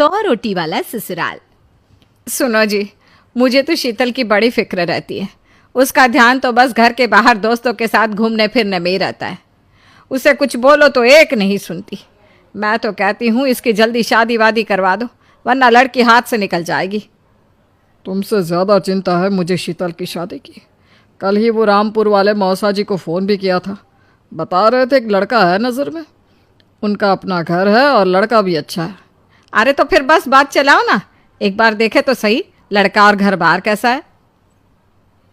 100 रोटी वाला ससुराल। सुनो जी, मुझे तो शीतल की बड़ी फिक्र रहती है। उसका ध्यान तो बस घर के बाहर दोस्तों के साथ घूमने फिरने में ही रहता है। उसे कुछ बोलो तो एक नहीं सुनती। मैं तो कहती हूँ इसकी जल्दी शादी वादी करवा दो, वरना लड़की हाथ से निकल जाएगी। तुमसे ज़्यादा चिंता है मुझे शीतल की शादी की। कल ही वो रामपुर वाले मौसा जी को फ़ोन भी किया था। बता रहे थे एक लड़का है नज़र में। उनका अपना घर है और लड़का भी अच्छा है। अरे तो फिर बस बात चलाओ ना, एक बार देखे तो सही लड़का और घर बार कैसा है।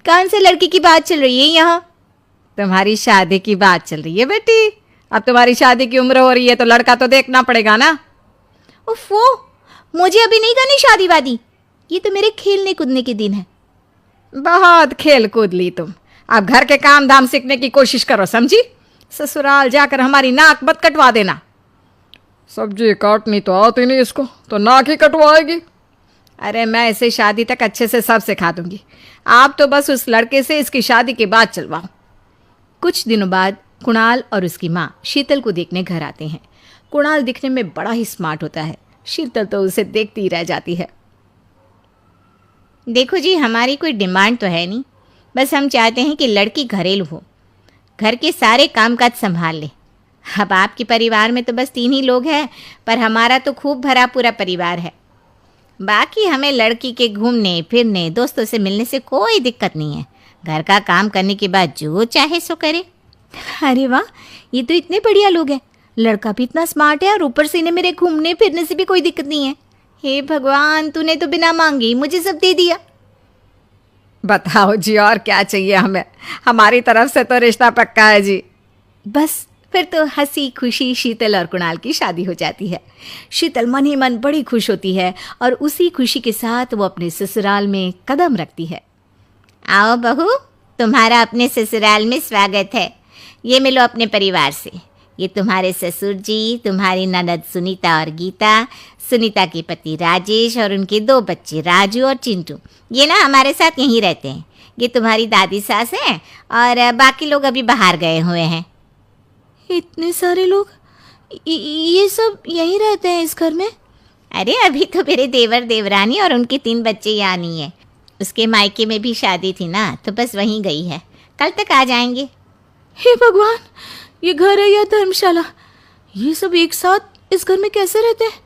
कौन से लड़की की बात चल रही है यहाँ? तुम्हारी शादी की बात चल रही है बेटी। अब तुम्हारी शादी की उम्र हो रही है तो लड़का तो देखना पड़ेगा ना। उफ़ो, मुझे अभी नहीं करनी शादी वादी। ये तो मेरे खेलने कूदने के दिन है। बहुत खेल कूद ली तुम, अब घर के काम धाम सीखने की कोशिश करो, समझी? ससुराल जाकर हमारी नाक मत कटवा देना। सब्जी काटनी तो आती नहीं इसको, तो नाक ही कटवाएगी। अरे मैं इसे शादी तक अच्छे से सब सिखा दूंगी। आप तो बस उस लड़के से इसकी शादी के बाद चलवाओ। कुछ दिनों बाद कुणाल और उसकी माँ शीतल को देखने घर आते हैं। कुणाल दिखने में बड़ा ही स्मार्ट होता है। शीतल तो उसे देखती ही रह जाती है। देखो जी, हमारी कोई डिमांड तो है नहीं, बस हम चाहते हैं कि लड़की घरेलू हो, घर के सारे कामकाज संभाल ले। अब आपके परिवार में तो बस 3 ही लोग हैं, पर हमारा तो खूब भरा पूरा परिवार है। बाकी हमें लड़की के घूमने फिरने दोस्तों से मिलने से कोई दिक्कत नहीं है। घर का काम करने के बाद जो चाहे सो करे। अरे वाह, ये तो इतने बढ़िया लोग हैं। लड़का भी इतना स्मार्ट है और ऊपर से इन्हें मेरे घूमने फिरने से भी कोई दिक्कत नहीं है। हे भगवान, तूने तो बिना मांगे ही मुझे सब दे दिया। बताओ जी, और क्या चाहिए हमें? हमारी तरफ से तो रिश्ता पक्का है जी। बस फिर तो हंसी खुशी शीतल और कुणाल की शादी हो जाती है। शीतल मन ही मन बड़ी खुश होती है और उसी खुशी के साथ वो अपने ससुराल में कदम रखती है। आओ बहू, तुम्हारा अपने ससुराल में स्वागत है। ये मिलो अपने परिवार से। ये तुम्हारे ससुर जी, तुम्हारी ननद सुनीता और गीता, सुनीता के पति राजेश और उनके 2 बच्चे राजू और चिंटू। ये ना हमारे साथ यहीं रहते हैं। ये तुम्हारी दादी सास हैं और बाकी लोग अभी बाहर गए हुए हैं। इतने सारे लोग, ये सब यहीं रहते हैं इस घर में? अरे अभी तो मेरे देवर देवरानी और उनके 3 बच्चे यहाँ नहीं है। उसके मायके में भी शादी थी ना, तो बस वहीं गई है। कल तक आ जाएंगे। हे भगवान, ये घर है या धर्मशाला? ये सब एक साथ इस घर में कैसे रहते हैं?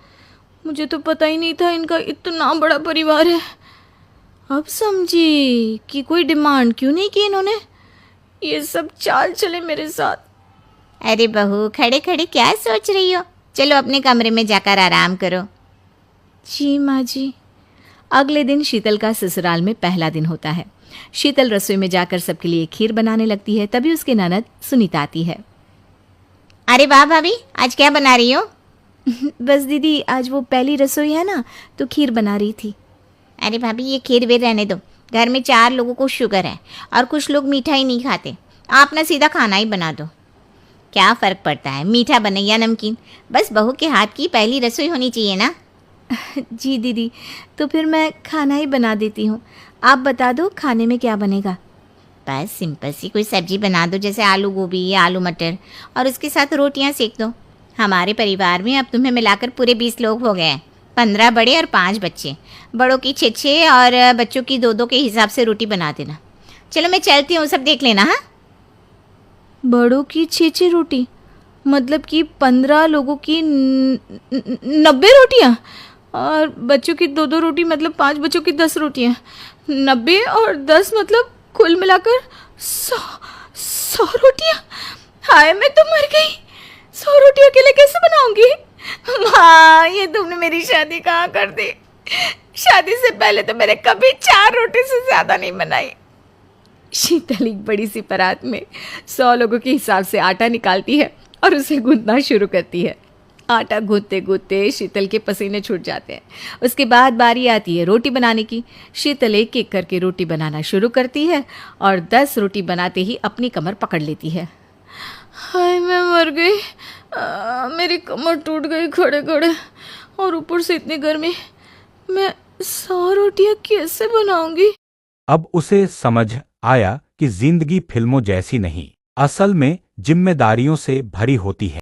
मुझे तो पता ही नहीं था इनका इतना बड़ा परिवार है। अब समझी कि कोई डिमांड क्यों नहीं की इन्होंने। ये सब चाल चले मेरे साथ। अरे बहू, खड़े खड़े क्या सोच रही हो? चलो अपने कमरे में जाकर आराम करो। जी माँ जी। अगले दिन शीतल का ससुराल में पहला दिन होता है। शीतल रसोई में जाकर सबके लिए खीर बनाने लगती है। तभी उसके ननद सुनीता आती है। अरे वाह भाभी, आज क्या बना रही हो? बस दीदी, आज वो पहली रसोई है ना, तो खीर बना रही थी। अरे भाभी, ये खीर वीर रहने दो। घर में 4 लोगों को शुगर है और कुछ लोग मीठा ही नहीं खाते। आप ना सीधा खाना ही बना दो। क्या फ़र्क पड़ता है मीठा बने या नमकीन? बस बहू के हाथ की पहली रसोई होनी चाहिए ना। जी दीदी, तो फिर मैं खाना ही बना देती हूँ। आप बता दो खाने में क्या बनेगा? बस सिंपल सी कोई सब्जी बना दो, जैसे आलू गोभी या आलू मटर, और उसके साथ रोटियां सेक दो। हमारे परिवार में अब तुम्हें मिलाकर पूरे 20 लोग हो गए हैं। 15 बड़े और 5 बच्चे। बड़ों की 6 और बच्चों की 2 के हिसाब से रोटी बना देना। चलो मैं चलती हूँ, सब देख लेना। हाँ, बड़ों की 6 रोटी मतलब कि 15 लोगों की 90 रोटियाँ, और बच्चों की 2 रोटी मतलब 5 बच्चों की 10 रोटियाँ। 90 और 10 मतलब कुल मिलाकर 100 रोटियाँ। हाय, मैं तो मर गई। 100 रोटी अकेले कैसे बनाऊंगी? माँ, ये तुमने मेरी शादी कहाँ कर दी? शादी से पहले तो मैंने कभी 4 रोटी से ज़्यादा नहीं बनाई। शीतल एक बड़ी सी परात में 100 लोगों के हिसाब से आटा निकालती है और उसे गूंथना शुरू करती है। आटा गूंथते गूंथते शीतल के पसीने छूट जाते हैं। उसके बाद बारी आती है रोटी बनाने की। शीतल एक एक करके रोटी बनाना शुरू करती है और 10 रोटी बनाते ही अपनी कमर पकड़ लेती है। हाय, मैं मर गई। मेरी कमर टूट गई खड़े खड़े, और ऊपर से इतनी गर्मी। मैं 100 रोटियां कैसे बनाऊंगी? अब उसे समझ आया कि जिंदगी फिल्मों जैसी नहीं, असल में जिम्मेदारियों से भरी होती है।